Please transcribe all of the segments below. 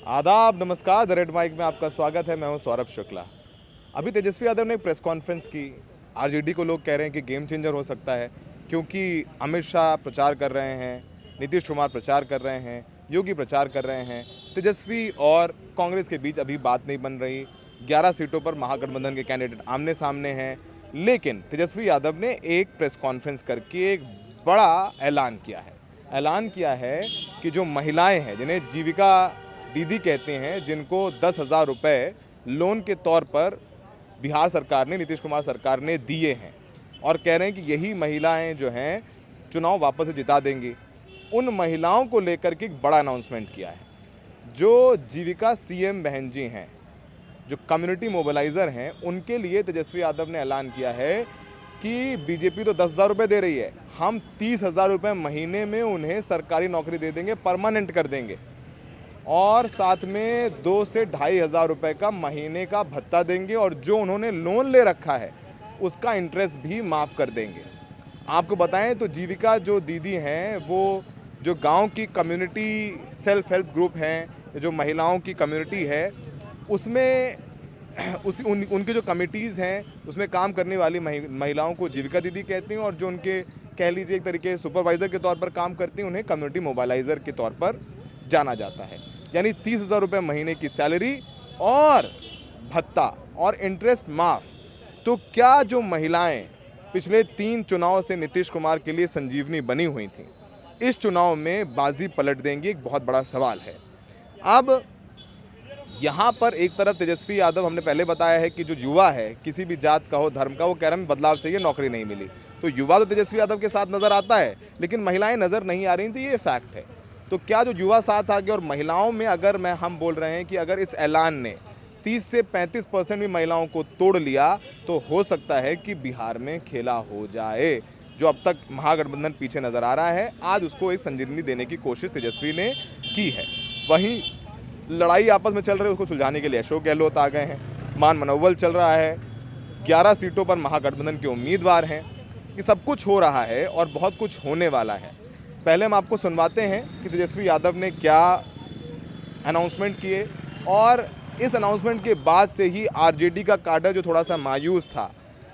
आदाब, नमस्कार। The red mic में आपका स्वागत है। मैं हूं सौरभ शुक्ला। अभी तेजस्वी यादव ने एक प्रेस कॉन्फ्रेंस की। आरजेडी को लोग कह रहे हैं कि गेम चेंजर हो सकता है, क्योंकि अमित शाह प्रचार कर रहे हैं, नीतीश कुमार प्रचार कर रहे हैं, योगी प्रचार कर रहे हैं। तेजस्वी और कांग्रेस के बीच अभी बात नहीं बन रही। 11 सीटों पर महागठबंधन के कैंडिडेट आमने सामने हैं। लेकिन तेजस्वी यादव ने एक प्रेस कॉन्फ्रेंस करके एक बड़ा ऐलान किया है कि जो महिलाएं हैं, जिन्हें जीविका दीदी कहते हैं, जिनको 10,000 रुपये लोन के तौर पर बिहार सरकार ने, नीतीश कुमार सरकार ने दिए हैं, और कह रहे हैं कि यही महिलाएं जो हैं चुनाव वापस से जिता देंगी। उन महिलाओं को लेकर के एक बड़ा अनाउंसमेंट किया है। जो जीविका सीएम बहन जी हैं, जो कम्युनिटी मोबिलाइज़र हैं, उनके लिए तेजस्वी यादव ने ऐलान किया है कि बीजेपी तो 10,000 रुपये दे रही है, हम 30,000 रुपये महीने में उन्हें सरकारी नौकरी दे देंगे, परमानेंट कर देंगे, और साथ में 2 से 2,500 रुपये का महीने का भत्ता देंगे, और जो उन्होंने लोन ले रखा है उसका इंटरेस्ट भी माफ़ कर देंगे। आपको बताएं तो जीविका जो दीदी हैं, वो जो गांव की कम्युनिटी सेल्फ हेल्प ग्रुप हैं, जो महिलाओं की कम्युनिटी है, उसमें उनकी जो कमिटीज़ हैं उसमें काम करने वाली महिलाओं को जीविका दीदी कहती हैं, और जो उनके कह लीजिए एक तरीके सुपरवाइज़र के तौर पर काम करती हैं, उन्हें कम्युनिटी मोबालाइज़र के तौर पर जाना जाता है। यानी 30,000 रुपये महीने की सैलरी और भत्ता और इंटरेस्ट माफ़। तो क्या जो महिलाएं पिछले 3 चुनाव से नीतीश कुमार के लिए संजीवनी बनी हुई थीं, इस चुनाव में बाजी पलट देंगी? एक बहुत बड़ा सवाल है। अब यहाँ पर एक तरफ तेजस्वी यादव, हमने पहले बताया है कि जो युवा है, किसी भी जात का हो, धर्म का, वो कह रहे हैं बदलाव चाहिए, नौकरी नहीं मिली। तो युवा तो तेजस्वी यादव के साथ नज़र आता है, लेकिन महिलाएं नज़र नहीं आ रही थी, ये फैक्ट है। तो क्या जो युवा साथ आ गए, और महिलाओं में अगर हम बोल रहे हैं कि अगर इस ऐलान ने 30 से 35% भी महिलाओं को तोड़ लिया, तो हो सकता है कि बिहार में खेला हो जाए। जो अब तक महागठबंधन पीछे नज़र आ रहा है, आज उसको एक संजीवनी देने की कोशिश तेजस्वी ने की है। वहीं लड़ाई आपस में चल रही है, उसको सुलझाने के लिए अशोक गहलोत आ गए हैं। मान मनोबल चल रहा है। 11 सीटों पर महागठबंधन के उम्मीदवार हैं। कि सब कुछ हो रहा है और बहुत कुछ होने वाला है। पहले हम आपको सुनवाते हैं कि तेजस्वी यादव ने क्या अनाउंसमेंट किए, और इस अनाउंसमेंट के बाद से ही आरजेडी का काडर जो थोड़ा सा मायूस था,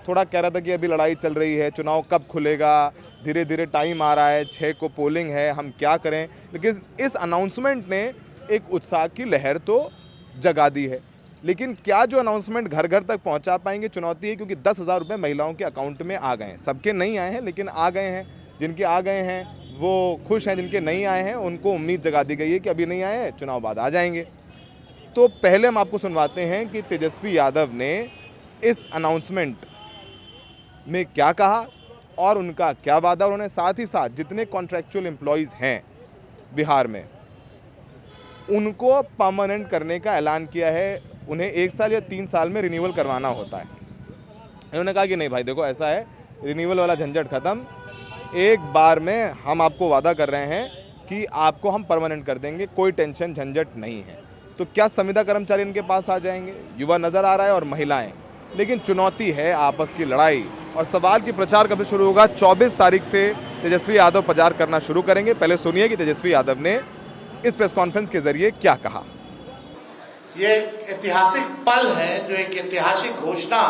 थोड़ा कह रहा था कि अभी लड़ाई चल रही है, चुनाव कब खुलेगा, धीरे धीरे टाइम आ रहा है, 6 को पोलिंग है, हम क्या करें। लेकिन इस अनाउंसमेंट ने एक उत्साह की लहर तो जगा दी है। लेकिन क्या जो अनाउंसमेंट घर घर तक पहुंचा पाएंगे, चुनौती है, क्योंकि 10,000 रुपये महिलाओं के अकाउंट में आ गए हैं। सबके नहीं आए हैं, लेकिन आ गए हैं। जिनके आ गए हैं वो खुश हैं, जिनके नहीं आए हैं उनको उम्मीद जगा दी गई है कि अभी नहीं आए हैं, चुनाव बाद आ जाएंगे। तो पहले हम आपको सुनवाते हैं कि तेजस्वी यादव ने इस अनाउंसमेंट में क्या कहा और उनका क्या वादा। उन्होंने साथ ही साथ जितने कॉन्ट्रैक्चुअल एम्प्लॉयज़ हैं बिहार में, उनको परमानेंट करने का ऐलान किया है। उन्हें 1 साल या 3 साल में रिन्यूअल करवाना होता है। उन्होंने कहा कि नहीं भाई, देखो ऐसा है, रिन्यूअल वाला झंझट ख़त्म, एक बार में हम आपको वादा कर रहे हैं कि आपको हम परमानेंट कर देंगे, कोई टेंशन झंझट नहीं है। तो क्या संविदा कर्मचारी इनके पास आ जाएंगे? युवा नज़र आ रहा है और महिलाएं। लेकिन चुनौती है आपस की लड़ाई। और सवाल की प्रचार कब शुरू होगा? 24 तारीख से तेजस्वी यादव प्रचार करना शुरू करेंगे। पहले सुनिए कि तेजस्वी यादव ने इस प्रेस कॉन्फ्रेंस के जरिए क्या कहा। ये एक ऐतिहासिक पल है, जो एक ऐतिहासिक घोषणा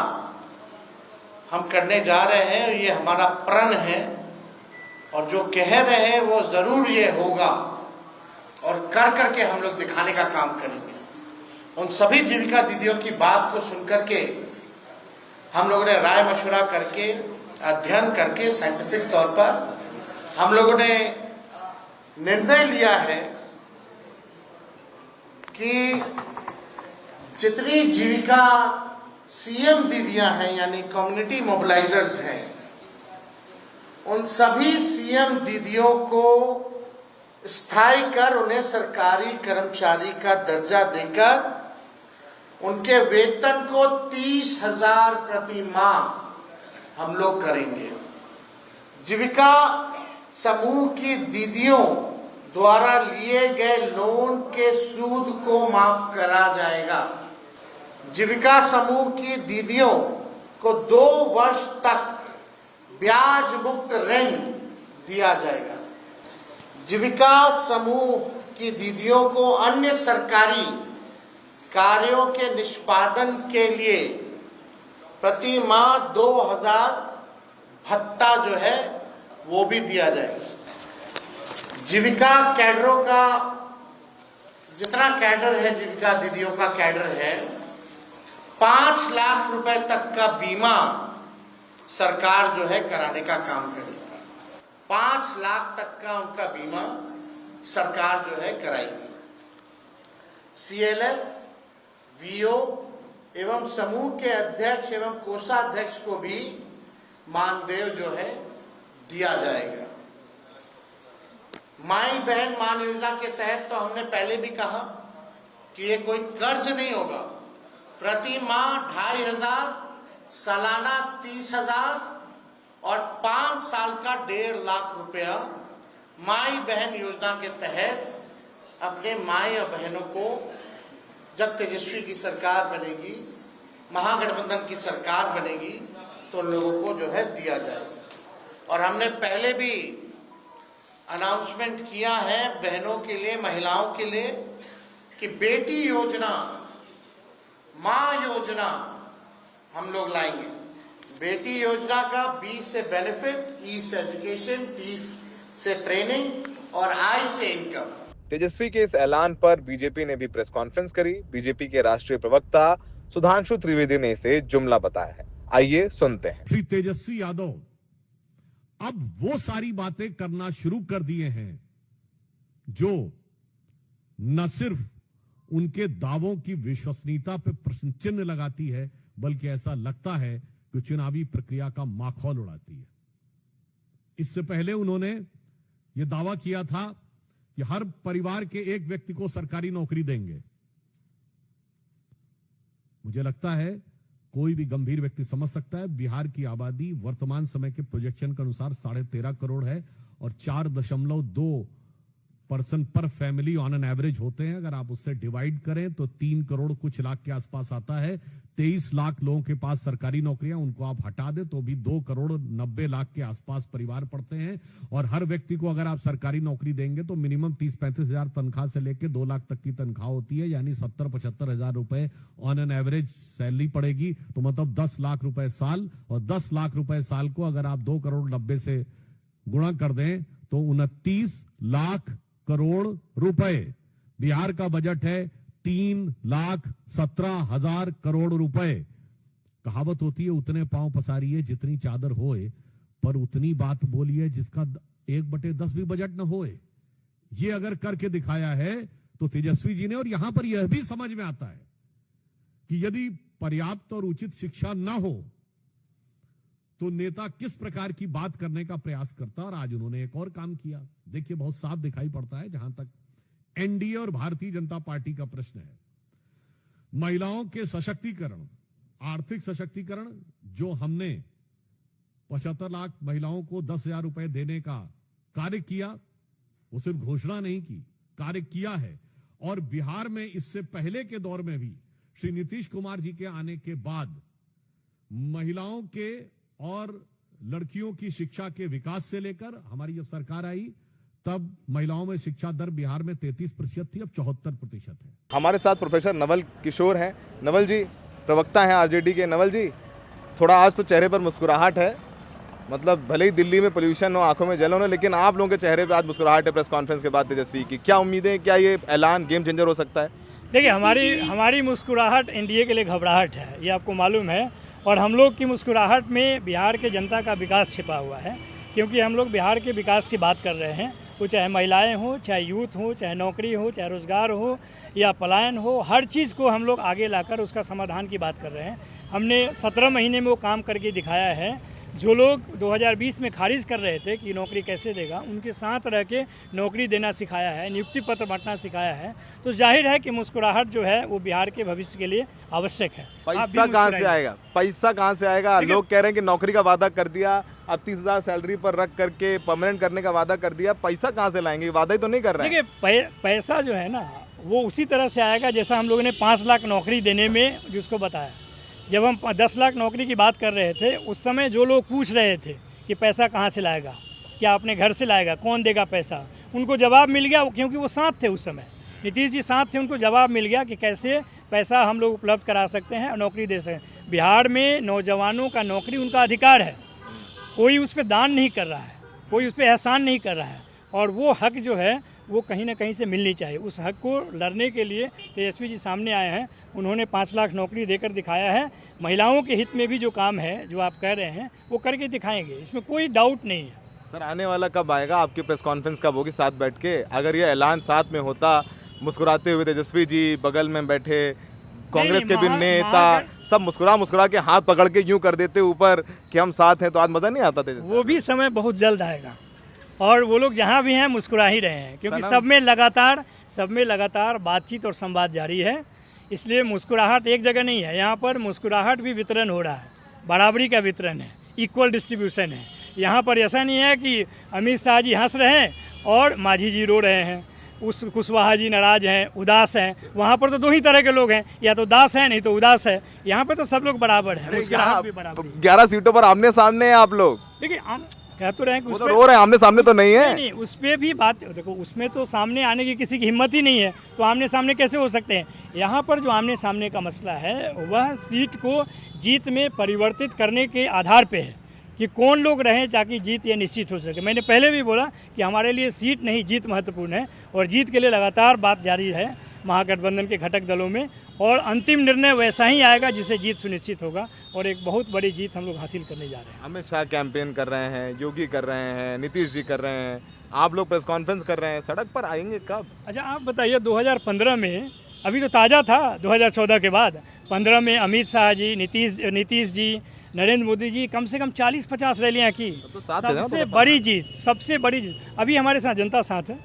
हम करने जा रहे हैं। ये हमारा प्रण है, और जो कह रहे हैं वो जरूर ये होगा, और कर करके हम लोग दिखाने का काम करेंगे। उन सभी जीविका दीदियों की बात को सुनकर के हम लोगों ने राय मशवरा करके, अध्ययन करके, साइंटिफिक तौर पर हम लोगों ने निर्णय लिया है कि जितनी जीविका सीएम दीदियां हैं, यानी कम्युनिटी मोबिलाइजर्स हैं, उन सभी सीएम दीदियों को स्थायी कर उन्हें सरकारी कर्मचारी का दर्जा देकर उनके वेतन को 30,000 प्रति माह हम लोग करेंगे। जीविका समूह की दीदियों द्वारा लिए गए लोन के सूद को माफ करा जाएगा। जीविका समूह की दीदियों को 2 वर्ष तक ब्याज मुक्त ऋण दिया जाएगा। जीविका समूह कि दीदियों को अन्य सरकारी कार्यों के निष्पादन के लिए प्रति माह 2000 भत्ता जो है वो भी दिया जाएगा। जीविका कैडरों का जितना कैडर है, जीविका दीदियों का कैडर है, 5 लाख रुपए तक का बीमा सरकार जो है कराने का काम करेगी। 5 लाख तक का उनका बीमा सरकार जो है कराएगी। CLF, VO एवं समूह के अध्यक्ष एवं कोषाध्यक्ष को भी मानदेय जो है दिया जाएगा। माई बहन मान योजना के तहत तो हमने पहले भी कहा कि ये कोई कर्ज नहीं होगा। प्रति माह 2500, सालाना 30,000 और 5 साल का 1.5 लाख रुपया माई बहन योजना के तहत अपने माई और बहनों को जब तेजस्वी की सरकार बनेगी, महागठबंधन की सरकार बनेगी, तो लोगों को जो है दिया जाएगा। और हमने पहले भी अनाउंसमेंट किया है बहनों के लिए, महिलाओं के लिए, कि बेटी योजना, माँ योजना हम लोग लाएंगे। बेटी योजना का B से बेनिफिट, E से एजुकेशन, T से ट्रेनिंग और I से इनकम। तेजस्वी के इस ऐलान पर बीजेपी ने भी प्रेस कॉन्फ्रेंस करी। बीजेपी के राष्ट्रीय प्रवक्ता सुधांशु त्रिवेदी ने इसे जुमला बताया है। आइए सुनते हैं। श्री तेजस्वी यादव अब वो सारी बातें करना शुरू कर दिए हैं जो न सिर्फ उनके दावों की विश्वसनीयता पर प्रश्न चिन्ह लगाती है, बल्कि ऐसा लगता है कि चुनावी प्रक्रिया का माखौल उड़ाती है। इससे पहले उन्होंने यह दावा किया था कि हर परिवार के एक व्यक्ति को सरकारी नौकरी देंगे। मुझे लगता है कोई भी गंभीर व्यक्ति समझ सकता है बिहार की आबादी वर्तमान समय के प्रोजेक्शन के अनुसार 13.5 करोड़ है और 4.2% पर फैमिली ऑन एन एवरेज होते हैं। अगर आप उससे डिवाइड करें तो 3 करोड़ कुछ लाख के आसपास आता है। 23 लाख लोगों के पास सरकारी नौकरियां, उनको आप हटा दें तो भी 2 करोड़ 90 लाख के आसपास परिवार पड़ते हैं। और हर व्यक्ति को अगर आप सरकारी नौकरी देंगे तो मिनिमम 30-35 हजार तनख्वाह से लेकर 2 लाख तक की तनख्वाह होती है, यानी 70-75 हजार रुपए ऑन एन एवरेज सैलरी पड़ेगी। तो मतलब 10 लाख रुपए साल, और 10 लाख रुपए साल को अगर आप 2 करोड़ 90 से गुणा कर दें तो 29 लाख करोड़ रुपए। बिहार का बजट है 3,17,000 करोड़ रुपए। कहावत होती है उतने पांव पसारिए जितनी चादर होए, पर उतनी बात बोलिए जिसका 1/10 भी बजट न होए। ये अगर करके दिखाया है तो तेजस्वी जी ने। और यहां पर यह भी समझ में आता है कि यदि पर्याप्त और उचित शिक्षा न हो तो नेता किस प्रकार की बात करने का प्रयास करता। और आज उन्होंने एक और काम किया। देखिए, बहुत साफ दिखाई पड़ता है जहां तक एनडीए और भारतीय जनता पार्टी का प्रश्न है। महिलाओं के सशक्तिकरण, आर्थिक सशक्तिकरण, जो हमने 75 लाख महिलाओं को 10,000 रुपए देने का कार्य किया, वो सिर्फ घोषणा नहीं की, कार्य किया है। और बिहार में इससे पहले के दौर में भी श्री नीतीश कुमार जी के आने के बाद महिलाओं के और लड़कियों की शिक्षा के विकास से लेकर हमारी जब सरकार आई तब महिलाओं में शिक्षा दर बिहार में 33% थी, अब 74% है। हमारे साथ प्रोफेसर नवल किशोर हैं। नवल जी प्रवक्ता हैं आरजेडी के। नवल जी, थोड़ा आज तो चेहरे पर मुस्कुराहट है, मतलब भले ही दिल्ली में पोल्यूशन हो, आंखों में जलन हो, लेकिन आप लोगों के चेहरे पे आज मुस्कुराहट है प्रेस कॉन्फ्रेंस के बाद तेजस्वी की। क्या उम्मीदें, क्या ये ऐलान गेम चेंजर हो सकता है? देखिए, हमारी मुस्कुराहट एनडीए के लिए घबराहट है, ये आपको मालूम है। और हम लोग की मुस्कुराहट में बिहार के जनता का विकास छिपा हुआ है, क्योंकि हम लोग बिहार के विकास की बात कर रहे हैं। वो चाहे महिलाएं हो, चाहे यूथ हो, चाहे नौकरी हो, चाहे रोज़गार हो या पलायन हो, हर चीज़ को हम लोग आगे लाकर उसका समाधान की बात कर रहे हैं। हमने 17 महीने में वो काम करके दिखाया है। जो लोग 2020 में खारिज कर रहे थे कि नौकरी कैसे देगा, उनके साथ रह के नौकरी देना सिखाया है, नियुक्ति पत्र बांटना सिखाया है। तो जाहिर है कि मुस्कुराहट जो है वो बिहार के भविष्य के लिए आवश्यक है। पैसा कहाँ से आएगा? पैसा कहाँ से आएगा? लोग कह रहे हैं कि नौकरी का वादा कर दिया, अब 30,000 सैलरी पर रख करके परमानेंट करने का वादा कर दिया। पैसा कहाँ से लाएंगे? वादा ही तो नहीं कर रहे हैं। देखिए, पैसा जो है ना वो उसी तरह से आएगा जैसा हम लोगों ने 5 लाख नौकरी देने में जिसको बताया। जब हम 10 लाख नौकरी की बात कर रहे थे, उस समय जो लोग पूछ रहे थे कि पैसा कहाँ से लाएगा, क्या अपने घर से लाएगा, कौन देगा पैसा। उनको जवाब मिल गया, क्योंकि वो साथ थे उस समय, नीतीश जी साथ थे, उनको जवाब मिल गया कि कैसे पैसा हम लोग उपलब्ध करा सकते हैं और नौकरी दे सकते हैं। बिहार में नौजवानों का नौकरी उनका अधिकार है, कोई उस पर दान नहीं कर रहा है, कोई उस पर एहसान नहीं कर रहा है, और वो हक जो है वो कहीं ना कहीं से मिलनी चाहिए। उस हक को लड़ने के लिए तेजस्वी जी सामने आए हैं, उन्होंने 5 लाख नौकरी देकर दिखाया है। महिलाओं के हित में भी जो काम है जो आप कह रहे हैं वो करके दिखाएंगे, इसमें कोई डाउट नहीं है। सर आने वाला कब आएगा, आपकी प्रेस कॉन्फ्रेंस कब होगी साथ बैठ के? अगर ये ऐलान साथ में होता, मुस्कुराते हुए तेजस्वी जी बगल में बैठे, कांग्रेस के भी नेता सब मुस्कुरा के हाथ पकड़ के यूं कर देते ऊपर कि हम साथ हैं, तो आज मज़ा नहीं आता था? वो भी समय बहुत जल्द आएगा, और वो लोग जहाँ भी हैं मुस्कुरा ही रहे हैं, क्योंकि सब में लगातार बातचीत और संवाद जारी है। इसलिए मुस्कुराहट एक जगह नहीं है, यहाँ पर मुस्कुराहट भी वितरण हो रहा है, बराबरी का वितरण है, इक्वल डिस्ट्रीब्यूशन है। यहाँ पर ऐसा नहीं है कि अमित शाह जी हंस रहे हैं और मांझी जी रो रहे हैं, उस कुशवाहा जी नाराज हैं, उदास हैं। वहाँ पर तो 2 ही तरह के लोग हैं, या तो दास है नहीं तो उदास है। यहाँ पे तो सब लोग बराबर हैं, मुस्कुराहट भी बराबर है। 11 सीटों पर आमने सामने हैं आप लोग। देखिए हम कह तो रहे हैं कि वो तो रो रहे हैं, आमने सामने तो नहीं है। नहीं, उस पर भी बात देखो, उसमें तो सामने आने की किसी की हिम्मत ही नहीं है, तो आमने सामने कैसे हो सकते हैं। यहाँ पर जो आमने सामने का मसला है वह सीट को जीत में परिवर्तित करने के आधार पे है कि कौन लोग रहें ताकि जीत ये निश्चित हो सके। मैंने पहले भी बोला कि हमारे लिए सीट नहीं जीत महत्वपूर्ण है, और जीत के लिए लगातार बात जारी है महागठबंधन के घटक दलों में, और अंतिम निर्णय वैसा ही आएगा जिससे जीत सुनिश्चित होगा, और एक बहुत बड़ी जीत हम लोग हासिल करने जा रहे हैं। अमित शाह कैंपेन कर रहे हैं, योगी कर रहे हैं, नीतीश जी कर रहे हैं, आप लोग प्रेस कॉन्फ्रेंस कर रहे हैं, सड़क पर आएंगे कब? अच्छा आप बताइए, 2015 में, अभी तो ताज़ा था 2014 के बाद, 15 में अमित शाह जी, नीतीश जी, नरेंद्र मोदी जी कम से कम 40-50 रैलियाँ की। तो साथ थे ना, सबसे बड़ी जीत। अभी हमारे साथ जनता साथ है,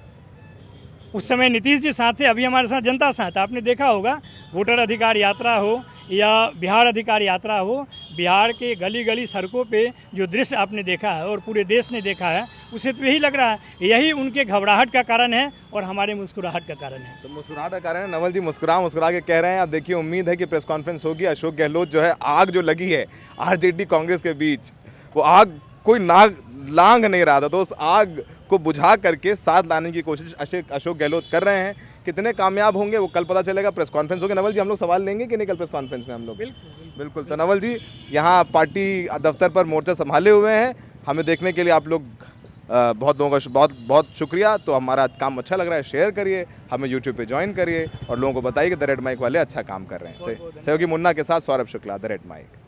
उस समय नीतीश जी साथ थे, अभी हमारे साथ जनता साथ है। आपने देखा होगा वोटर अधिकार यात्रा हो या बिहार अधिकार यात्रा हो, बिहार के गली गली सड़कों पे जो दृश्य आपने देखा है और पूरे देश ने देखा है, उसे तो यही लग रहा है यही उनके घबराहट का कारण है और हमारे मुस्कुराहट का कारण है। तो मुस्कुराहट का कारण है। नवल जी मुस्कुरा के कह रहे हैं। आप देखिए, उम्मीद है कि प्रेस कॉन्फ्रेंस होगी। अशोक गहलोत जो है, आग जो लगी है आरजेडी कांग्रेस के बीच, वो आग कोई लांग नहीं रहा था, तो उस आग को बुझा करके साथ लाने की कोशिश अशोक गहलोत कर रहे हैं। कितने कामयाब होंगे वो कल पता चलेगा, प्रेस कॉन्फ्रेंस होगी। नवल जी हम लोग सवाल लेंगे कि नहीं कल प्रेस कॉन्फ्रेंस में हम लोग? बिल्कुल। तो नवल जी यहाँ पार्टी दफ्तर पर मोर्चा संभाले हुए हैं, हमें देखने के लिए आप लोग बहुत लोगों का बहुत शुक्रिया। तो हमारा काम अच्छा लग रहा है, शेयर करिए, हमें यूट्यूब पे ज्वाइन करिए और लोगों को बताइए कि द रेड माइक वाले अच्छा काम कर रहे हैं। सहयोगी मुन्ना के साथ Saurabh Shukla, the red mic.